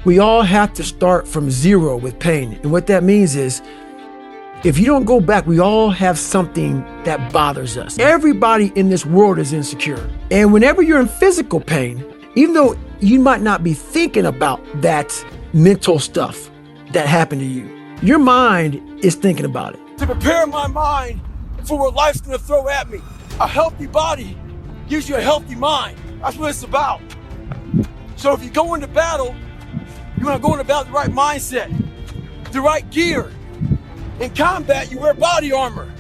We all have to start from zero with pain. And what that means is, if you don't go back, we all have something that bothers us. Everybody in this world is insecure. And whenever you're in physical pain, even though you might not be thinking about that mental stuff that happened to you, your mind is thinking about it. To prepare my mind for what life's gonna throw at me. A healthy body gives you a healthy mind. That's what it's about. So if you go into battle, you wanna go into battle with the right mindset, the right gear. In combat, you wear body armor.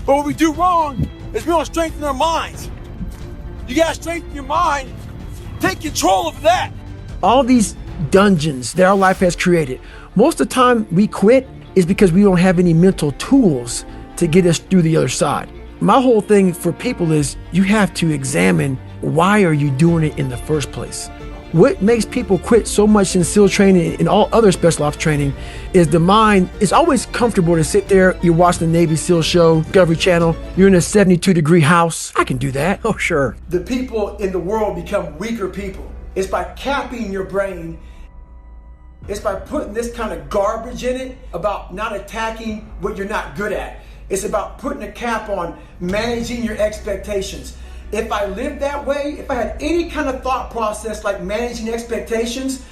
But what we do wrong is we don't strengthen our minds. You gotta strengthen your mind. Take control of that. All these dungeons that our life has created, most of the time we quit is because we don't have any mental tools to get us through the other side. My whole thing for people is you have to examine, why are you doing it in the first place? What makes people quit so much in SEAL training and all other special ops training is the mind. It's always comfortable to sit there, you're watching the Navy SEAL show, Discovery Channel, you're in a 72-degree house. I can do that. Oh, sure. The people in the world become weaker people. It's by capping your brain. It's by putting this kind of garbage in it about not attacking what you're not good at. It's about putting a cap on managing your expectations. If I lived that way, if I had any kind of thought process like managing expectations,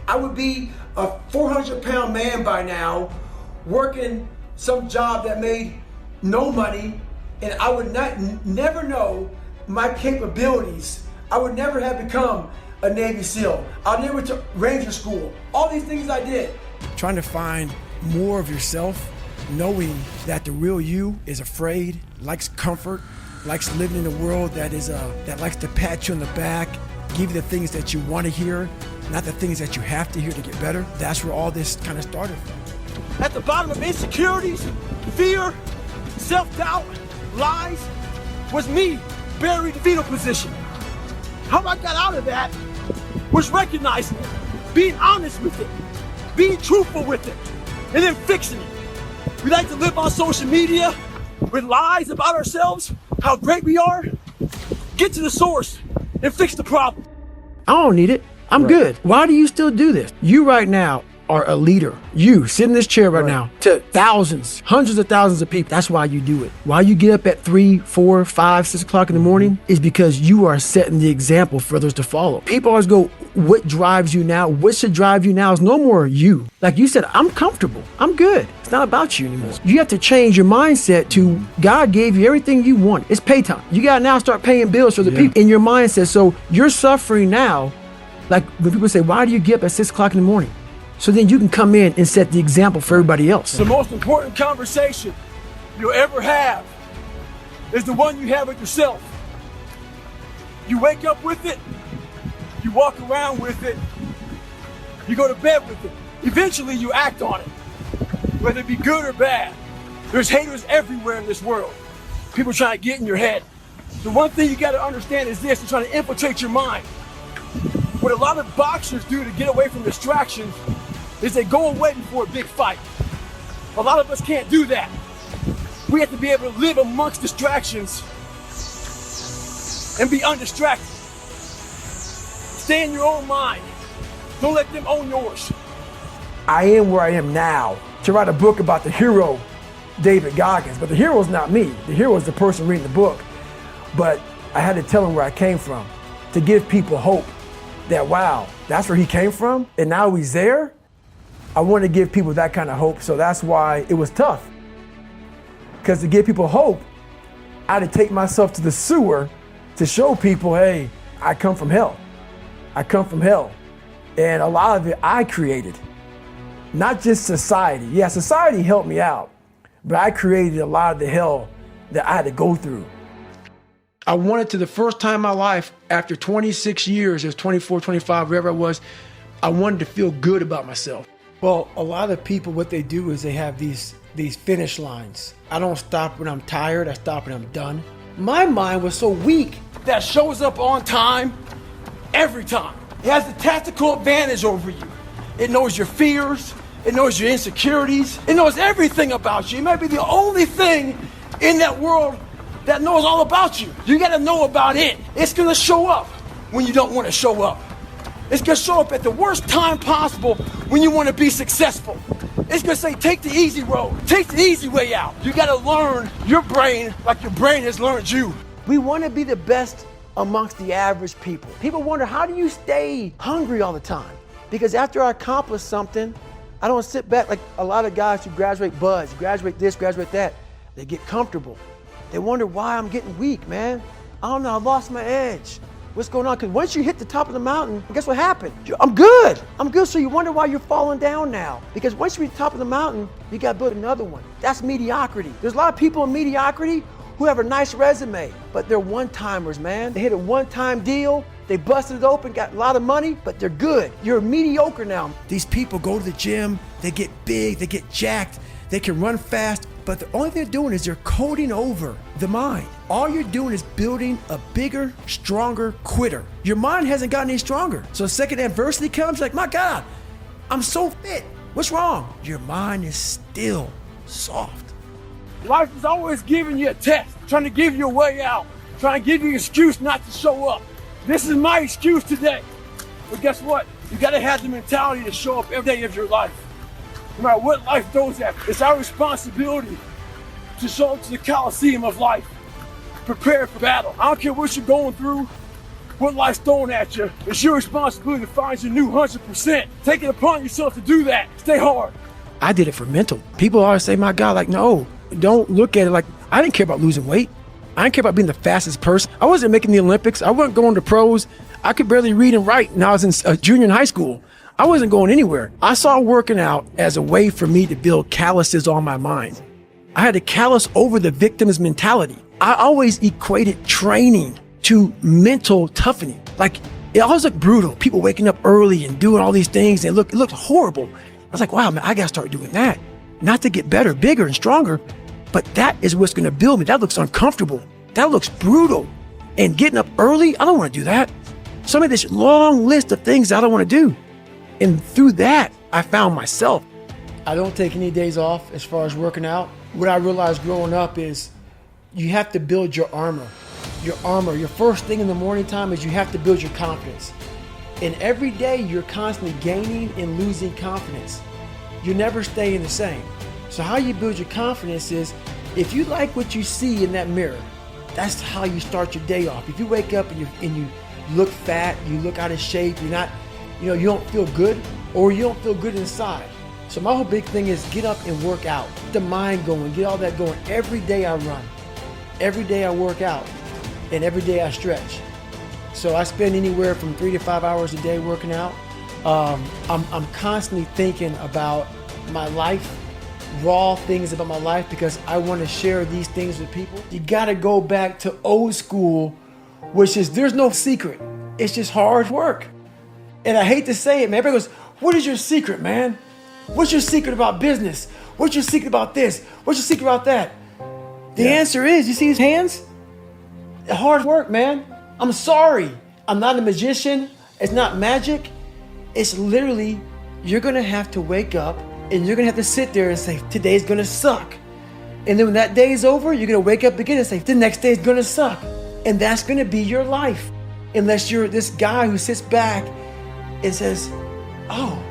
I would be a 400-pound man by now, working some job that made no money, and I would never know my capabilities. I would never have become a Navy SEAL. I never went to Ranger School. All these things I did. Trying to find more of yourself, knowing that the real you is afraid, likes comfort, likes living in a world that likes to pat you on the back, give you the things that you want to hear, not the things that you have to hear to get better. That's where all this kind of started from. At the bottom of insecurities, fear, self-doubt, lies, was me buried in fetal position. How I got out of that was recognizing it, being honest with it, being truthful with it, and then fixing it. We like to live on social media with lies about ourselves, how great we are. Get to the source and fix the problem. I don't need it. I'm good. Why do you still do this? You right now are a leader. You sit in this chair right now to thousands, hundreds of thousands of people. That's why you do it. Why you get up at 3, 4, 5, 6 o'clock in the morning is because you are setting the example for others to follow. People always go, what drives you now? What should drive you now is no more you. Like you said, I'm comfortable. I'm good. It's not about you anymore. You have to change your mindset to God gave you everything you want. It's pay time. You got to now start paying bills for the people in your mindset. So you're suffering now. Like when people say, why do you get up at 6 o'clock in the morning? So then you can come in and set the example for everybody else. The most important conversation you'll ever have is the one you have with yourself. You wake up with it, you walk around with it, you go to bed with it. Eventually you act on it, whether it be good or bad. There's haters everywhere in this world. People trying to get in your head. The one thing you gotta understand is this, they're trying to infiltrate your mind. What a lot of boxers do to get away from distractions is they go away before a big fight. A lot of us can't do that. We have to be able to live amongst distractions and be undistracted. Stay in your own mind. Don't let them own yours. I am where I am now to write a book about the hero, David Goggins. But the hero is not me. The hero is the person reading the book. But I had to tell him where I came from to give people hope that, wow, that's where he came from and now he's there. I want to give people that kind of hope, so that's why it was tough. Because to give people hope, I had to take myself to the sewer to show people, hey, I come from hell. I come from hell. And a lot of it I created, not just society. Yeah, society helped me out, but I created a lot of the hell that I had to go through. I wanted to, the first time in my life, after 26 years, it was 24, 25, wherever I was, I wanted to feel good about myself. Well, a lot of people, what they do is they have these finish lines. I don't stop when I'm tired, I stop when I'm done. My mind was so weak. That shows up on time, every time. It has the tactical advantage over you. It knows your fears, it knows your insecurities, it knows everything about you. It might be the only thing in that world that knows all about you. You gotta know about it. It's gonna show up when you don't wanna show up. It's gonna show up at the worst time possible when you wanna be successful. It's gonna say, take the easy road, take the easy way out. You gotta learn your brain like your brain has learned you. We wanna be the best amongst the average people. People wonder, how do you stay hungry all the time? Because after I accomplish something, I don't sit back like a lot of guys who graduate buds, graduate this, graduate that. They get comfortable. They wonder why I'm getting weak, man. I don't know, I lost my edge. What's going on? Because once you hit the top of the mountain, guess what happened? I'm good. I'm good. So you wonder why you're falling down now. Because once you reach the top of the mountain, you got to build another one. That's mediocrity. There's a lot of people in mediocrity who have a nice resume, but they're one-timers, man. They hit a one-time deal. They busted it open, got a lot of money, but they're good. You're mediocre now. These people go to the gym, they get big, they get jacked, they can run fast, but the only thing they're doing is they're coding over the mind. All you're doing is building a bigger, stronger quitter. Your mind hasn't gotten any stronger. So the second adversity comes, like, my God, I'm so fit. What's wrong? Your mind is still soft. Life is always giving you a test, trying to give you a way out, trying to give you an excuse not to show up. This is my excuse today. But guess what? You gotta have the mentality to show up every day of your life. No matter what life throws at you, it's our responsibility to show up to the Coliseum of life, prepare for battle. I don't care what you're going through, what life's throwing at you. It's your responsibility to find your new 100%. Take it upon yourself to do that. Stay hard. I did it for mental. People always say, my God, like, no, don't look at it like, I didn't care about losing weight. I didn't care about being the fastest person. I wasn't making the Olympics. I wasn't going to pros. I could barely read and write when I was in junior in high school. I wasn't going anywhere. I saw working out as a way for me to build calluses on my mind. I had to callus over the victim's mentality. I always equated training to mental toughening. Like, it always looked brutal. People waking up early and doing all these things, and it looked horrible. I was like, wow, man, I gotta start doing that. Not to get better, bigger, and stronger, but that is what's gonna build me. That looks uncomfortable. That looks brutal. And getting up early, I don't wanna do that. So I made this long list of things I don't wanna do. And through that, I found myself. I don't take any days off as far as working out. What I realized growing up is you have to build your armor. Your armor, your first thing in the morning time is you have to build your confidence. And every day you're constantly gaining and losing confidence. You're never staying the same. So how you build your confidence is, if you like what you see in that mirror, that's how you start your day off. If you wake up and you look fat, you look out of shape, you're not, you don't feel good, or you don't feel good inside. So my whole big thing is get up and work out. Get the mind going, get all that going. Every day I run. Every day I work out. And every day I stretch. So I spend anywhere from 3 to 5 hours a day working out. I'm constantly thinking about my life, raw things about my life, because I want to share these things with people. You got to go back to old school, which is there's no secret. It's just hard work. And I hate to say it, man. Everybody goes, what is your secret, man? What's your secret about business? What's your secret about this? What's your secret about that? The answer is, you see his hands? Hard work, man. I'm sorry. I'm not a magician. It's not magic. It's literally, you're going to have to wake up and you're going to have to sit there and say, today's going to suck. And then when that day is over, you're going to wake up again and say, the next day is going to suck. And that's going to be your life. Unless you're this guy who sits back and says, oh,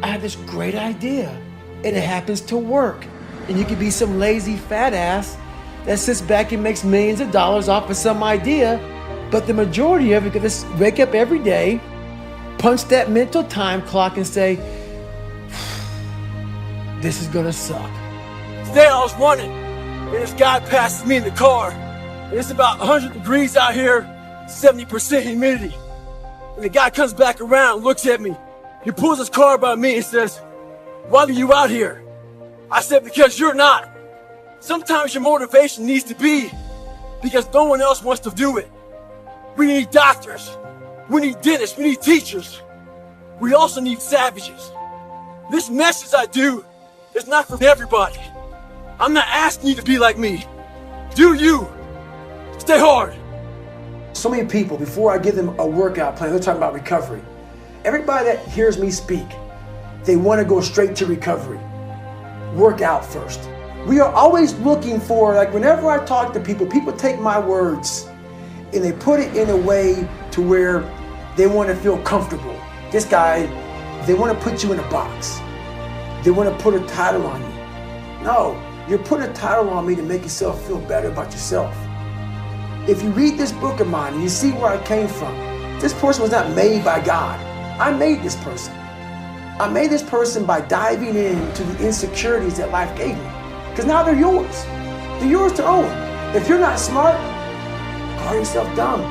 I have this great idea. And it happens to work. And you could be some lazy fat ass that sits back and makes millions of dollars off of some idea. But the majority of it, you just wake up every day, punch that mental time clock and say, this is gonna suck. Today I was running, and this guy passes me in the car. And it's about 100 degrees out here, 70% humidity. And the guy comes back around, looks at me. He pulls his car by me and says, why are you out here? I said, because you're not. Sometimes your motivation needs to be because no one else wants to do it. We need doctors. We need dentists. We need teachers. We also need savages. This message I do is not for everybody. I'm not asking you to be like me. Do you. Stay hard. So many people, before I give them a workout plan, they're talking about recovery. Everybody that hears me speak, they want to go straight to recovery. Work out first. We are always looking for, like whenever I talk to people, people take my words and they put it in a way to where They want to feel comfortable. This guy, they want to put you in a box. They want to put a title on you. No, you're putting a title on me to make yourself feel better about yourself. If you read this book of mine and you see where I came from, this person was not made by God. I made this person. I made this person by diving into the insecurities that life gave me. Because now they're yours. They're yours to own. If you're not smart, call yourself dumb.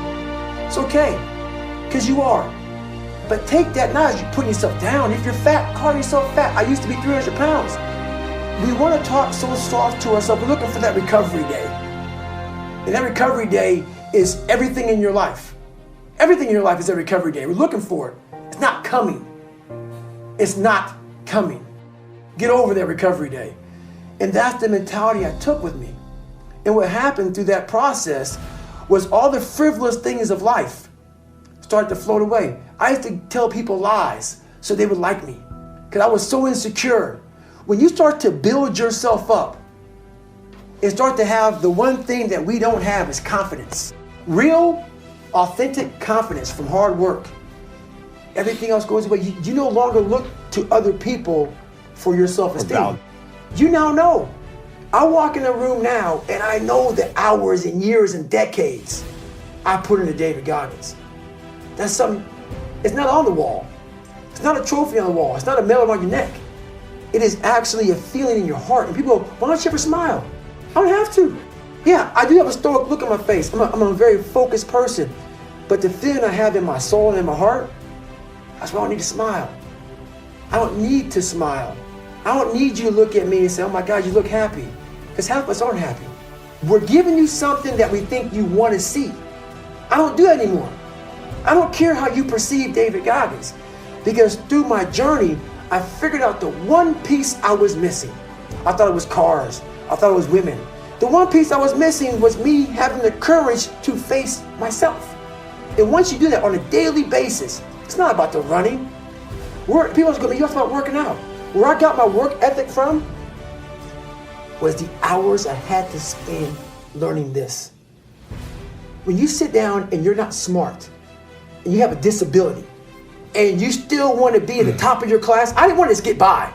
It's okay, because you are. But take that not as you're putting yourself down. If you're fat, call yourself fat. I used to be 300 pounds. We want to talk so soft to ourselves. We're looking for that recovery day. And that recovery day is everything in your life. Everything in your life is a recovery day. We're looking for it. It's not coming. It's not coming. Get over that recovery day. And that's the mentality I took with me. And what happened through that process was all the frivolous things of life started to float away. I used to tell people lies so they would like me because I was so insecure. When you start to build yourself up and start to have the one thing that we don't have is confidence. Real, authentic confidence from hard work. Everything else goes away. You no longer look to other people for your self-esteem. You now know. I walk in a room now and I know the hours and years and decades I put into David Goggins. That's something, it's not on the wall. It's not a trophy on the wall. It's not a medal around your neck. It is actually a feeling in your heart. And people go, why don't you ever smile? I don't have to. Yeah, I do have a stoic look on my face. I'm a very focused person. But the feeling I have in my soul and in my heart, that's why I don't need to smile. I don't need to smile. I don't need you to look at me and say, oh my God, you look happy. Because half of us aren't happy. We're giving you something that we think you want to see. I don't do that anymore. I don't care how you perceive David Goggins. Because through my journey, I figured out the one piece I was missing. I thought it was cars. I thought it was women. The one piece I was missing was me having the courage to face myself. And once you do that on a daily basis, it's not about the running. People are going to be, you have to about working out. Where I got my work ethic from was the hours I had to spend learning this. When you sit down and you're not smart, and you have a disability, and you still want to be at the top of your class, I didn't want to just get by.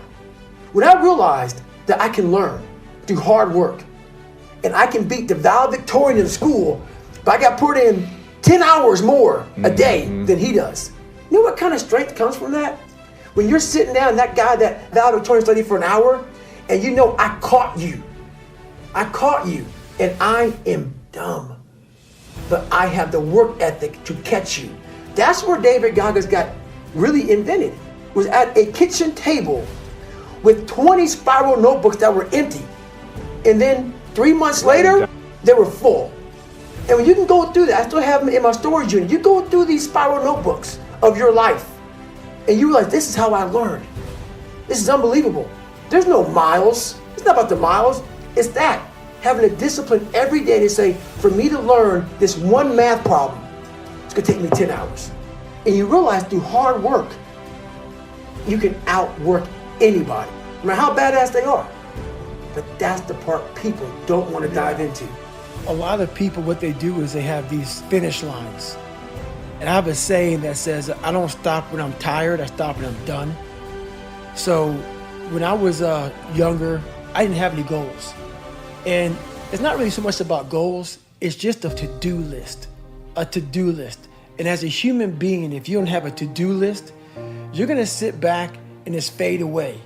When I realized that I can learn through hard work, and I can beat the valedictorian in school, but I got put in 10 hours more a day than he does. You know what kind of strength comes from that? When you're sitting down, that guy that valedictorian studied for an hour, and you know I caught you. I caught you, and I am dumb. But I have the work ethic to catch you. That's where David Goggins got really invented. Was at a kitchen table with 20 spiral notebooks that were empty. And then 3 months later, they were full. And when you can go through that, I still have them in my storage unit. You go through these spiral notebooks of your life, and you realize this is how I learned. This is unbelievable. There's no miles. It's not about the miles. It's that. Having a discipline every day to say, for me to learn this one math problem, it's going to take me 10 hours. And you realize through hard work, you can outwork anybody, no matter how badass they are. But that's the part people don't want to dive into. A lot of people, what they do is they have these finish lines. And I have a saying that says, I don't stop when I'm tired, I stop when I'm done. So when I was younger, I didn't have any goals. And it's not really so much about goals, it's just a to-do list. A to-do list. And as a human being, if you don't have a to-do list, you're gonna sit back and just fade away.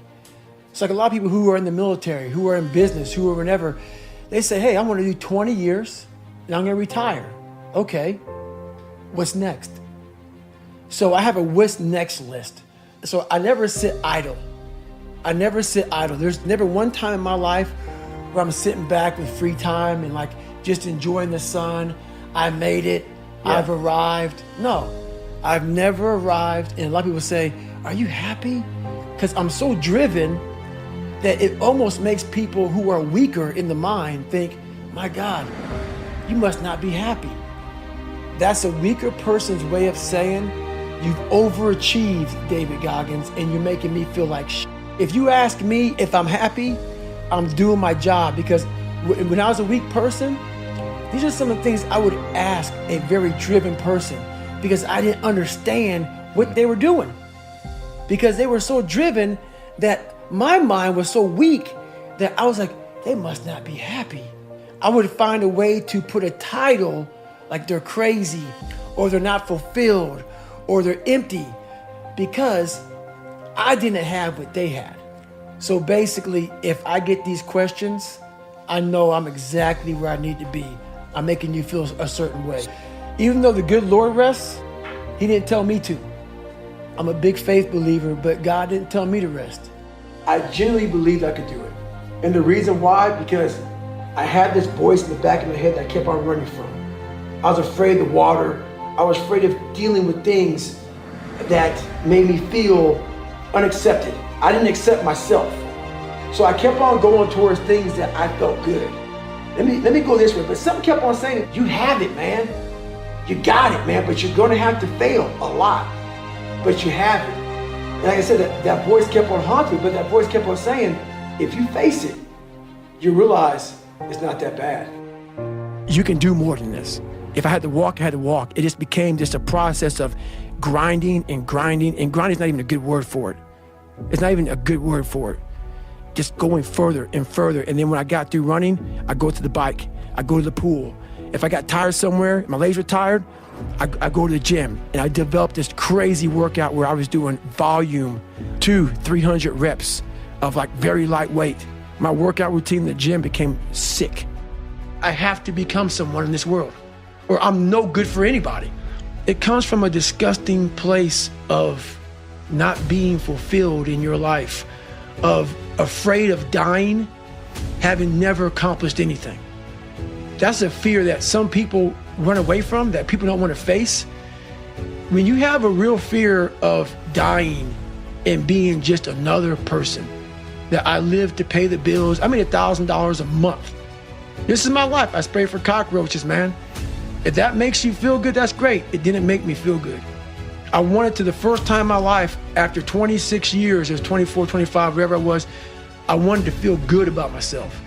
It's like a lot of people who are in the military, who are in business, who are whatever, they say, hey, I want to do 20 years and I'm gonna retire. Okay, what's next? So I have a what's next list. So I never sit idle. I never sit idle. There's never one time in my life where I'm sitting back with free time and like just enjoying the sun. I made it. Yeah. I've arrived. No, I've never arrived. And a lot of people say, are you happy? Because I'm so driven that it almost makes people who are weaker in the mind think, my God, you must not be happy. That's a weaker person's way of saying you've overachieved, David Goggins, and you're making me feel like shit. If you ask me if I'm happy, I'm doing my job, because when I was a weak person, these are some of the things I would ask a very driven person. because I didn't understand what they were doing. Because they were so driven that my mind was so weak that I was like, they must not be happy. I would find a way to put a title like they're crazy or they're not fulfilled or they're empty because I didn't have what they had. So basically, if I get these questions, I know I'm exactly where I need to be. I'm making you feel a certain way. Even though the good Lord rests, he didn't tell me to. I'm a big faith believer, but God didn't tell me to rest. I genuinely believed I could do it. And the reason why, because I had this voice in the back of my head that I kept on running from. I was afraid of the water. I was afraid of dealing with things that made me feel unaccepted. I didn't accept myself. So I kept on going towards things that I felt good. Let me go this way, but something kept on saying, you have it, man. You got it, man, but you're gonna have to fail a lot, but you have it. And like I said, that voice kept on haunting me, but that voice kept on saying, if you face it, you realize it's not that bad. You can do more than this. If I had to walk, I had to walk. It just became just a process of grinding and grinding, and grinding is not even a good word for it. It's not even a good word for it. Just going further and further. And then when I got through running, I go to the bike, I go to the pool. If I got tired somewhere, my legs were tired, I go to the gym. And I developed this crazy workout where I was doing volume 200-300 reps of like very lightweight. My workout routine in the gym became sick. I have to become someone in this world, or I'm no good for anybody. It comes from a disgusting place of not being fulfilled in your life, of afraid of dying, having never accomplished anything. That's a fear that some people run away from, that people don't want to face. When you have a real fear of dying and being just another person, that I live to pay the bills, I made $1,000 a month. This is my life. I spray for cockroaches, man. If that makes you feel good, that's great. It didn't make me feel good. I wanted to, the first time in my life, after 26 years, it was 24, 25, whatever it was, I wanted to feel good about myself.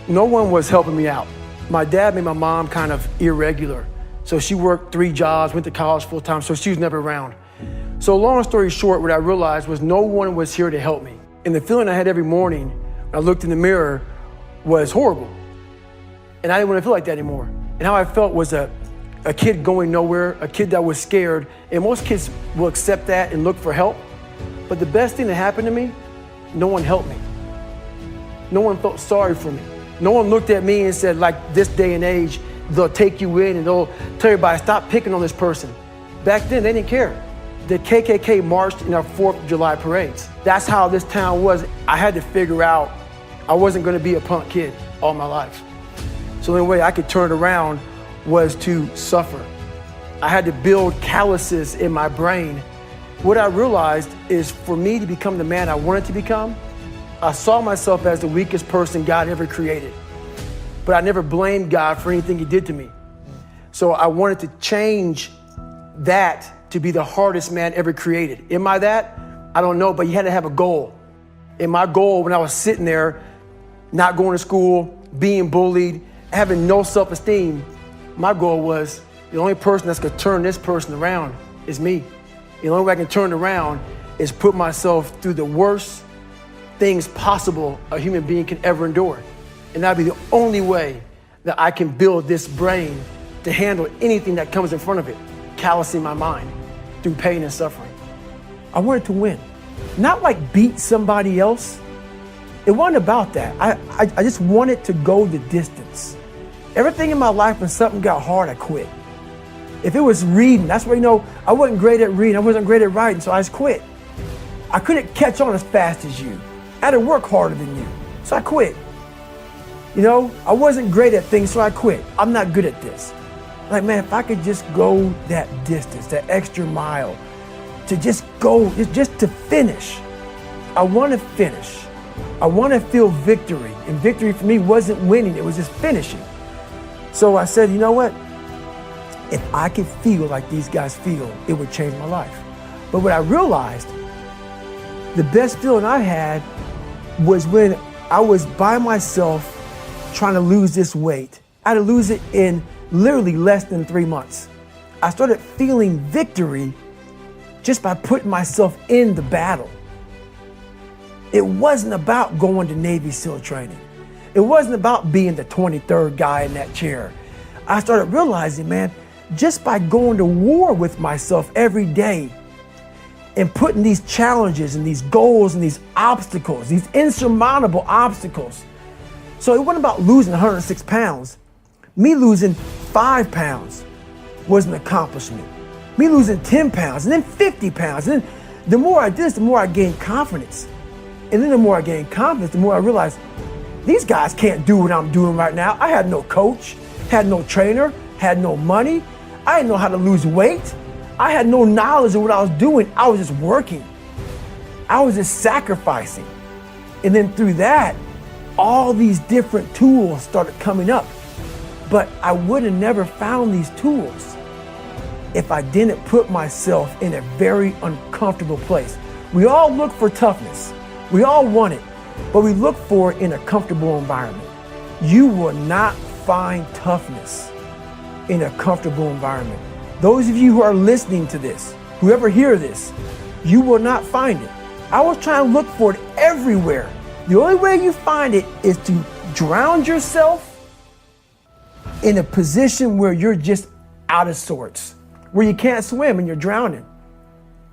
No one was helping me out. My dad made my mom kind of irregular. So she worked 3 jobs, went to college full time, so she was never around. So long story short, what I realized was no one was here to help me. And the feeling I had every morning when I looked in the mirror was horrible. And I didn't want to feel like that anymore. And how I felt was a kid going nowhere, a kid that was scared. And most kids will accept that and look for help. But the best thing that happened to me, no one helped me. No one felt sorry for me. No one looked at me and said, like this day and age, they'll take you in and they'll tell everybody, stop picking on this person. Back then, they didn't care. The KKK marched in our 4th of July parades. That's how this town was. I had to figure out I wasn't gonna be a punk kid all my life. So the only way I could turn it around was to suffer. I had to build calluses in my brain. What I realized is for me to become the man I wanted to become, I saw myself as the weakest person God ever created. But I never blamed God for anything he did to me. So I wanted to change that to be the hardest man ever created. Am I that? I don't know, but you had to have a goal. And my goal when I was sitting there, not going to school, being bullied, having no self-esteem, my goal was the only person that's gonna turn this person around is me. The only way I can turn it around is put myself through the worst things possible a human being can ever endure. And that'd be the only way that I can build this brain to handle anything that comes in front of it, callousing my mind through pain and suffering. I wanted to win, not like beat somebody else. It wasn't about that. I just wanted to go the distance. Everything in my life, when something got hard, I quit. If it was reading, that's where, I wasn't great at reading, I wasn't great at writing, so I just quit. I couldn't catch on as fast as you. I had to work harder than you, so I quit. I wasn't great at things, so I quit. I'm not good at this. Like, man, if I could just go that distance, that extra mile, to just go, just to finish. I want to finish. I want to feel victory. And victory for me wasn't winning, it was just finishing. So I said, you know what? If I could feel like these guys feel, it would change my life. But what I realized, the best feeling I had was when I was by myself trying to lose this weight. I had to lose it in literally less than 3 months. I started feeling victory just by putting myself in the battle. It wasn't about going to Navy SEAL training. It wasn't about being the 23rd guy in that chair. I started realizing, man, just by going to war with myself every day and putting these challenges and these goals and these obstacles, these insurmountable obstacles. So it wasn't about losing 106 pounds. Me losing 5 pounds was an accomplishment. Me losing 10 pounds and then 50 pounds. And then the more I did this, the more I gained confidence. And then the more I gained confidence, the more I realized these guys can't do what I'm doing right now. I had no coach, had no trainer, had no money. I didn't know how to lose weight. I had no knowledge of what I was doing. I was just working. I was just sacrificing. And then through that, all these different tools started coming up. But I would have never found these tools if I didn't put myself in a very uncomfortable place. We all look for toughness. We all want it, but we look for it in a comfortable environment. You will not find toughness in a comfortable environment. Those of you who are listening to this, whoever hear this, you will not find it. I was trying to look for it everywhere. The only way you find it is to drown yourself in a position where you're just out of sorts, where you can't swim and you're drowning.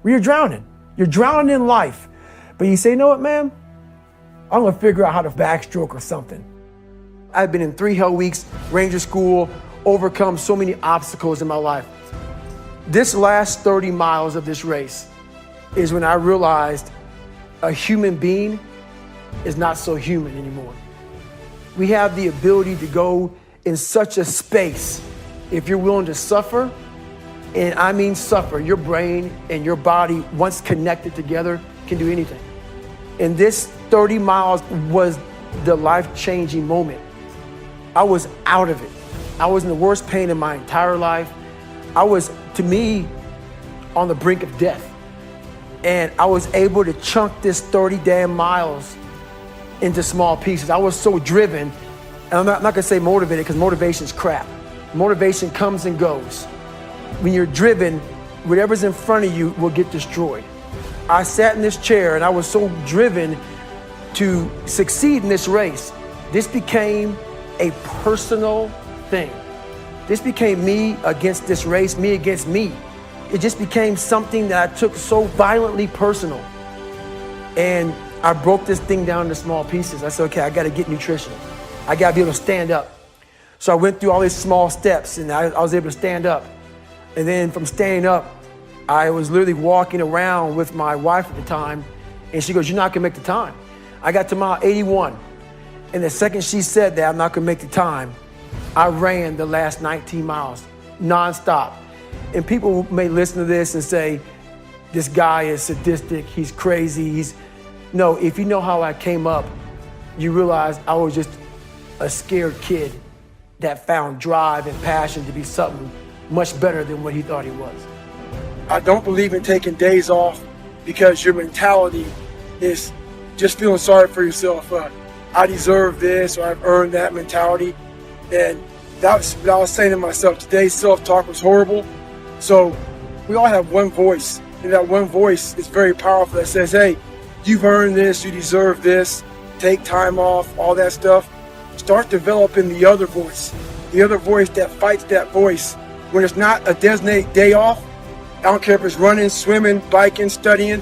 Where you're drowning. You're drowning in life. But you say, you know what, man? I'm gonna figure out how to backstroke or something. I've been in 3 hell weeks, Ranger School, overcome so many obstacles in my life. This last 30 miles of this race is when I realized a human being is not so human anymore. We have the ability to go in such a space if you're willing to suffer, and I mean suffer. Your brain and your body, once connected together, can do anything. And this 30 miles was the life-changing moment. I was out of it. I was in the worst pain in my entire life. I was, to me, on the brink of death. And I was able to chunk this 30 damn miles into small pieces. I was so driven, and I'm not gonna say motivated, because motivation's crap. Motivation comes and goes. When you're driven, whatever's in front of you will get destroyed. I sat in this chair and I was so driven to succeed in this race. This became a personal thing. This became me against this race, me against me. It just became something that I took so violently personal. And I broke this thing down into small pieces. I said, okay, I gotta get nutritional. I gotta be able to stand up. So I went through all these small steps and I was able to stand up. And then from standing up, I was literally walking around with my wife at the time, and she goes, you're not gonna make the time. I got to mile 81, and the second she said that I'm not gonna make the time, I ran the last 19 miles, nonstop. And people may listen to this and say, this guy is sadistic, he's crazy, No, if you know how I came up, you realize I was just a scared kid that found drive and passion to be something much better than what he thought he was. I don't believe in taking days off because your mentality is just feeling sorry for yourself. I deserve this, or I've earned that mentality. And that's what I was saying to myself. Today's self-talk was horrible. So we all have one voice, and that one voice is very powerful that says, hey, you've earned this, you deserve this, take time off, all that stuff. Start developing the other voice that fights that voice. When it's not a designated day off, I don't care if it's running, swimming, biking, studying.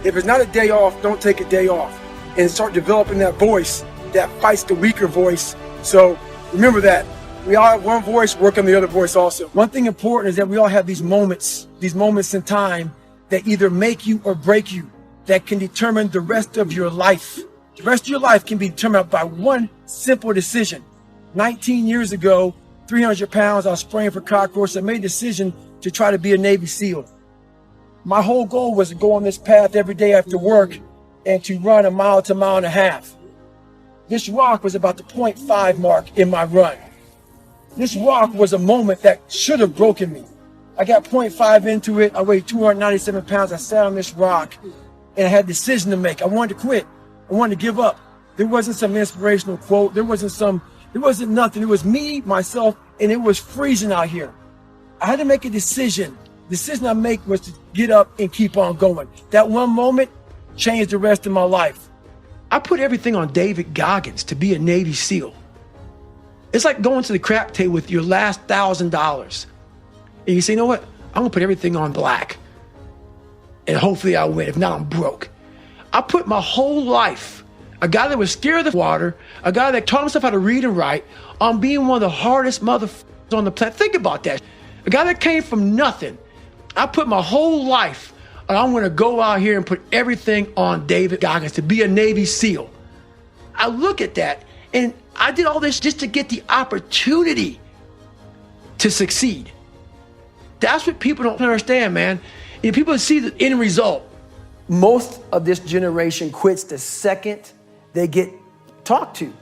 If it's not a day off, don't take a day off. And start developing that voice that fights the weaker voice. So remember that. We all have one voice, work on the other voice also. One thing important is that we all have these moments in time that either make you or break you, that can determine the rest of your life. The rest of your life can be determined by one simple decision. 19 years ago, 300 pounds, I was spraying for cockroaches. I made a decision to try to be a Navy SEAL. My whole goal was to go on this path every day after work and to run a mile to a mile and a half. This rock was about the 0.5 mark in my run. This rock was a moment that should have broken me. I got 0.5 into it. I weighed 297 pounds. I sat on this rock and I had a decision to make. I wanted to quit. I wanted to give up. There wasn't some inspirational quote. There wasn't nothing. It was me, myself, and it was freezing out here. I had to make a decision. The decision I make was to get up and keep on going. That one moment changed the rest of my life. I put everything on David Goggins to be a Navy SEAL. It's like going to the crap table with your last $1,000. And you say, you know what? I'm gonna put everything on black. And hopefully I'll win. If not, I'm broke. I put my whole life, a guy that was scared of the water, a guy that taught himself how to read and write, on being one of the hardest motherfuckers on the planet. Think about that. A guy that came from nothing. I put my whole life, and I'm gonna go out here and put everything on David Goggins to be a Navy SEAL. I look at that, and I did all this just to get the opportunity to succeed. That's what people don't understand, man. If people see the end result. Most of this generation quits the second they get talked to.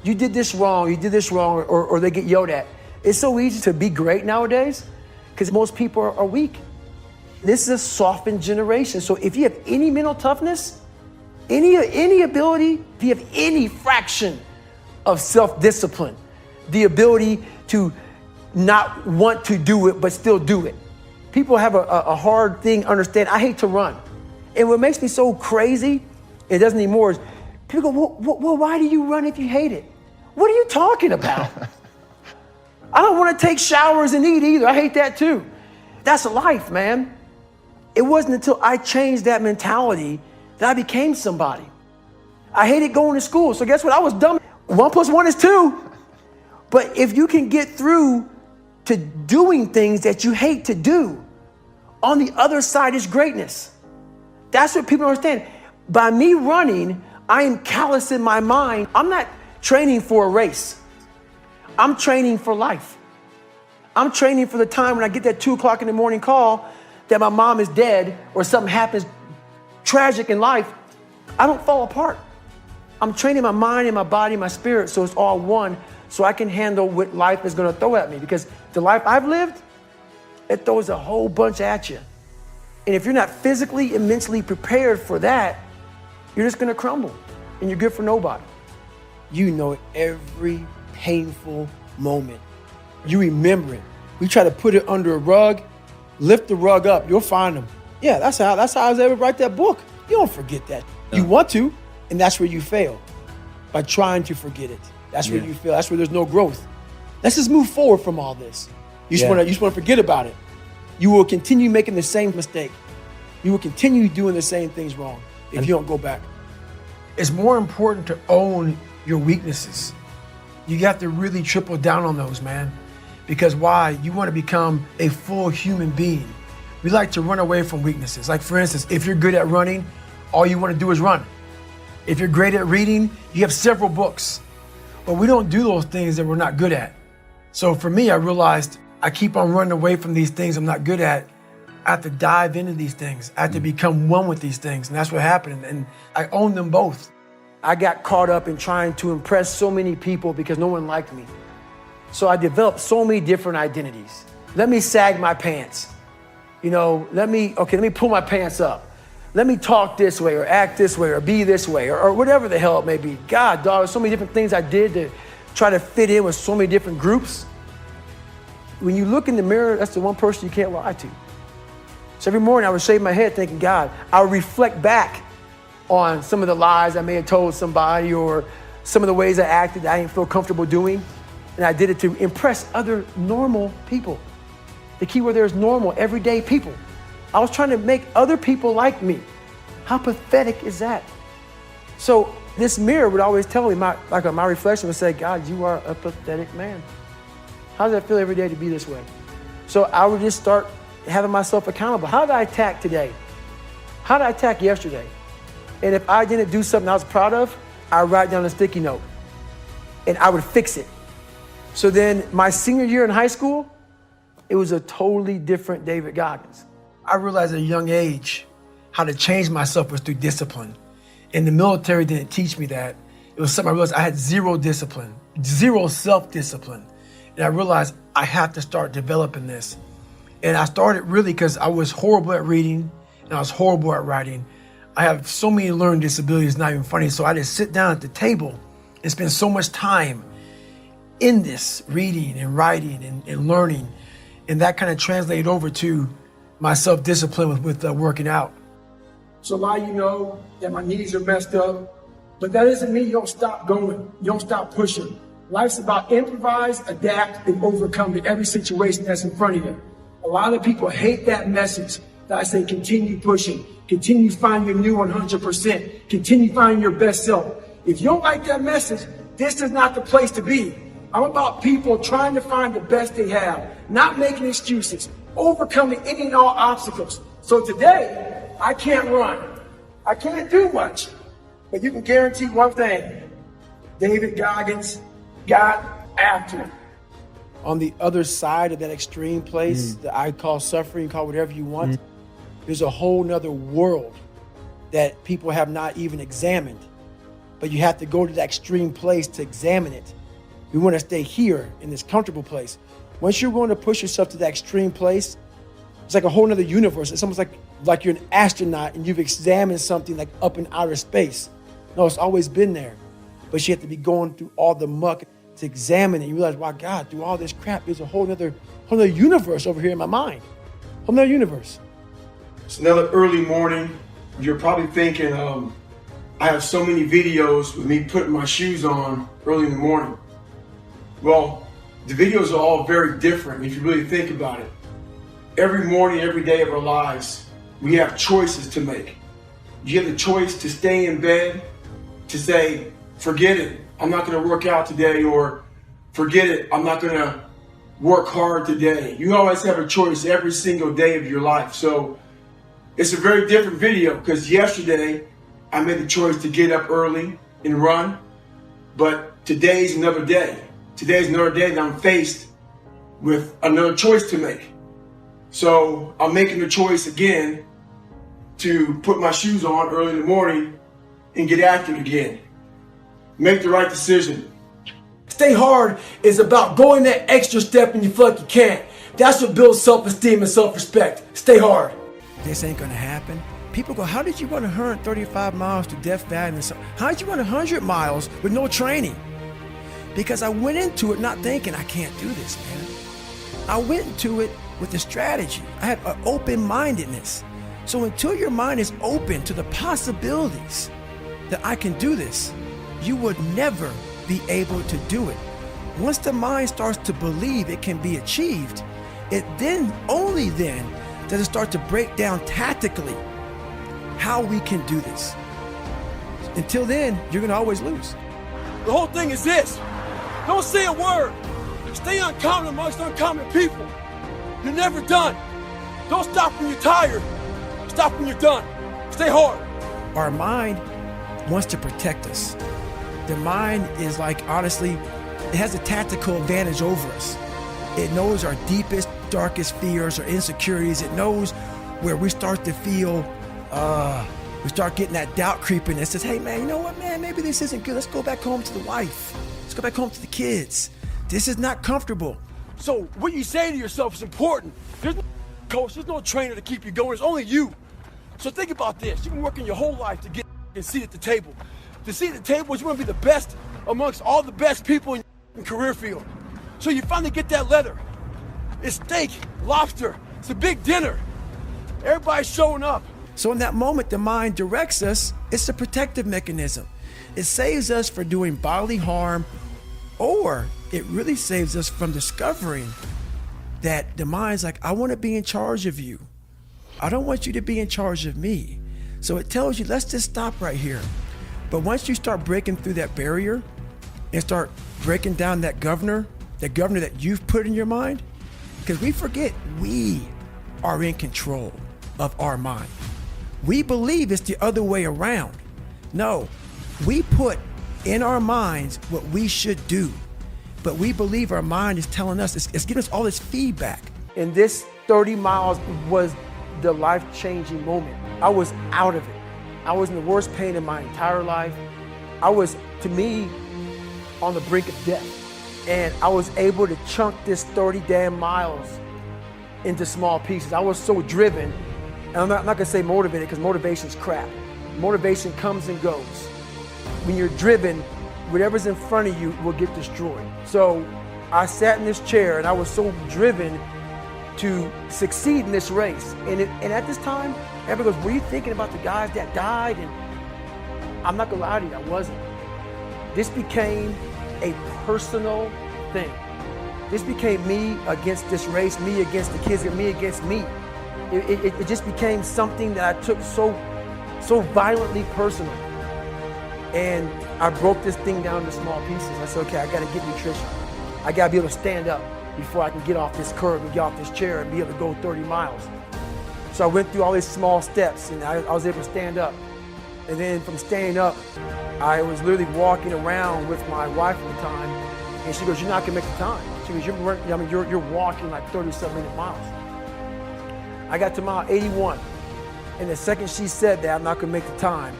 You did this wrong, or they get yelled at. It's so easy to be great nowadays because most people are weak. This is a softened generation. So if you have any mental toughness, any ability, if you have any fraction of self-discipline, the ability to not want to do it but still do it. People have a hard thing understand. I hate to run. And what makes me so crazy, it doesn't anymore, is people go, well, why do you run if you hate it? What are you talking about? I don't want to take showers and eat either. I hate that too. That's life, man. It wasn't until I changed that mentality that I became somebody. I hated going to school. So guess what? I was dumb. 1 + 1 is 2. But if you can get through to doing things that you hate to do, on the other side is greatness. That's what people don't understand. By me running, I am callous in my mind. I'm not training for a race. I'm training for life. I'm training for the time when I get that 2 o'clock in the morning call that my mom is dead or something happens tragic in life. I don't fall apart. I'm training my mind and my body and my spirit so it's all one, so I can handle what life is going to throw at me. Because the life I've lived, it throws a whole bunch at you. And if you're not physically and mentally prepared for that, you're just going to crumble and you're good for nobody. You know it, every painful moment. You remember it. We try to put it under a rug, lift the rug up, you'll find them. Yeah, that's how I was able to write that book. You don't forget that. You want to, and that's where you fail, by trying to forget it. That's where you fail. That's where there's no growth. Let's just move forward from all this. You just want to forget about it. You will continue making the same mistake. You will continue doing the same things wrong if you don't go back. It's more important to own your weaknesses. You got to really triple down on those, man. Because why? You want to become a full human being. We like to run away from weaknesses. Like for instance, if you're good at running, all you want to do is run. If you're great at reading, you have several books. But we don't do those things that we're not good at. So for me, I realized I keep on running away from these things I'm not good at. I have to dive into these things. I have to become one with these things. And that's what happened. And I own them both. I got caught up in trying to impress so many people because no one liked me. So I developed so many different identities. Let me sag my pants. Let me pull my pants up. Let me talk this way or act this way or be this way or whatever the hell it may be. God, dog, there's so many different things I did to try to fit in with so many different groups. When you look in the mirror, that's the one person you can't lie to. So every morning I would shave my head thinking, God, I would reflect back on some of the lies I may have told somebody or some of the ways I acted that I didn't feel comfortable doing. And I did it to impress other normal people. The key word there is normal, everyday people. I was trying to make other people like me. How pathetic is that? So this mirror would always tell me, my reflection would say, God, you are a pathetic man. How does that feel every day to be this way? So I would just start having myself accountable. How did I attack today? How did I attack yesterday? And if I didn't do something I was proud of, I would write down a sticky note and I would fix it. So then my senior year in high school, it was a totally different David Goggins. I realized at a young age how to change myself was through discipline. And the military didn't teach me that. It was something I realized I had zero discipline, zero self-discipline. And I realized I have to start developing this. And I started really because I was horrible at reading and I was horrible at writing. I have so many learning disabilities, it's not even funny. So I just sit down at the table and spend so much time in this, reading and writing and learning. And that kind of translated over to my self-discipline with working out. So a lot of you know that my knees are messed up, but that doesn't mean you don't stop going. You don't stop pushing. Life's about improvise, adapt, and overcome to every situation that's in front of you. A lot of people hate that message that I say continue pushing, continue finding your new 100%, continue finding your best self. If you don't like that message, this is not the place to be. I'm about people trying to find the best they have, not making excuses, overcoming any and all obstacles. So today, I can't run. I can't do much. But you can guarantee one thing. David Goggins got after it. On the other side of that extreme place that I call suffering, call whatever you want, there's a whole nother world that people have not even examined. But you have to go to that extreme place to examine it. We want to stay here in this comfortable place. Once you're willing to push yourself to that extreme place, it's like a whole nother universe. It's almost like you're an astronaut and you've examined something like up in outer space. No, it's always been there. But you have to be going through all the muck to examine it. You realize, wow, God, through all this crap, there's a whole nother universe over here in my mind. Whole nother universe. It's another early morning. You're probably thinking, I have so many videos with me putting my shoes on early in the morning. Well, the videos are all very different if you really think about it. Every morning, every day of our lives, we have choices to make. You have the choice to stay in bed, to say, forget it, I'm not gonna work out today, or forget it, I'm not gonna work hard today. You always have a choice every single day of your life. So it's a very different video because yesterday I made the choice to get up early and run, but today's another day. Today's another day that I'm faced with another choice to make. So I'm making the choice again to put my shoes on early in the morning and get after it again. Make the right decision. Stay hard is about going that extra step and you feel like you can't. That's what builds self-esteem and self-respect. Stay hard. This ain't gonna happen. People go, how did you run 135 miles to Death Valley? How did you run 100 miles with no training? Because I went into it not thinking I can't do this, man. I went into it with a strategy. I had an open-mindedness. So until your mind is open to the possibilities that I can do this, you would never be able to do it. Once the mind starts to believe it can be achieved, it then, only then, does it start to break down tactically how we can do this. Until then, you're gonna always lose. The whole thing is this. Don't say a word. Stay uncommon amongst uncommon people. You're never done. Don't stop when you're tired. Stop when you're done. Stay hard. Our mind wants to protect us. The mind is like, honestly, it has a tactical advantage over us. It knows our deepest, darkest fears or insecurities. It knows where we start to feel, we start getting that doubt creeping. It says, hey man, you know what, man, maybe this isn't good. Let's go back home to the wife. Let's go back home to the kids. This is not comfortable. So what you say to yourself is important. There's no coach, there's no trainer to keep you going. It's only you. So think about this. You've been working your whole life to get a seat at the table. The seat at the table is you want to be the best amongst all the best people in your career field. So you finally get that letter. It's steak, lobster. It's a big dinner. Everybody's showing up. So in that moment, the mind directs us. It's a protective mechanism. It saves us from doing bodily harm, or it really saves us from discovering that the mind's like, I want to be in charge of you. I don't want you to be in charge of me. So it tells you, let's just stop right here. But once you start breaking through that barrier and start breaking down that governor that you've put in your mind, because we forget we are in control of our mind. We believe it's the other way around. No, we put in our minds what we should do, but we believe our mind is telling us, it's giving us all this feedback. And this 30 miles was the life-changing moment. I was out of it. I was in the worst pain in my entire life. I was, to me, on the brink of death. And I was able to chunk this 30 damn miles into small pieces. I was so driven, and I'm not gonna say motivated because motivation's crap. Motivation comes and goes. When you're driven, whatever's in front of you will get destroyed. So I sat in this chair and I was so driven to succeed in this race. And at this time, everybody goes, were you thinking about the guys that died? And I'm not gonna lie to you, I wasn't. This became a personal thing. This became me against this race, me against the kids, and me against me. It just became something that I took so violently personal. And I broke this thing down into small pieces. I said, okay, I gotta get nutrition. I gotta be able to stand up before I can get off this curb and get off this chair and be able to go 30 miles. So I went through all these small steps and I was able to stand up. And then from standing up, I was literally walking around with my wife at the time, and she goes, you're not gonna make the time. She goes, you're walking like 37 miles. I got to mile 81, and the second she said that I'm not gonna make the time,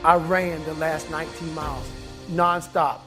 I ran the last 19 miles, nonstop.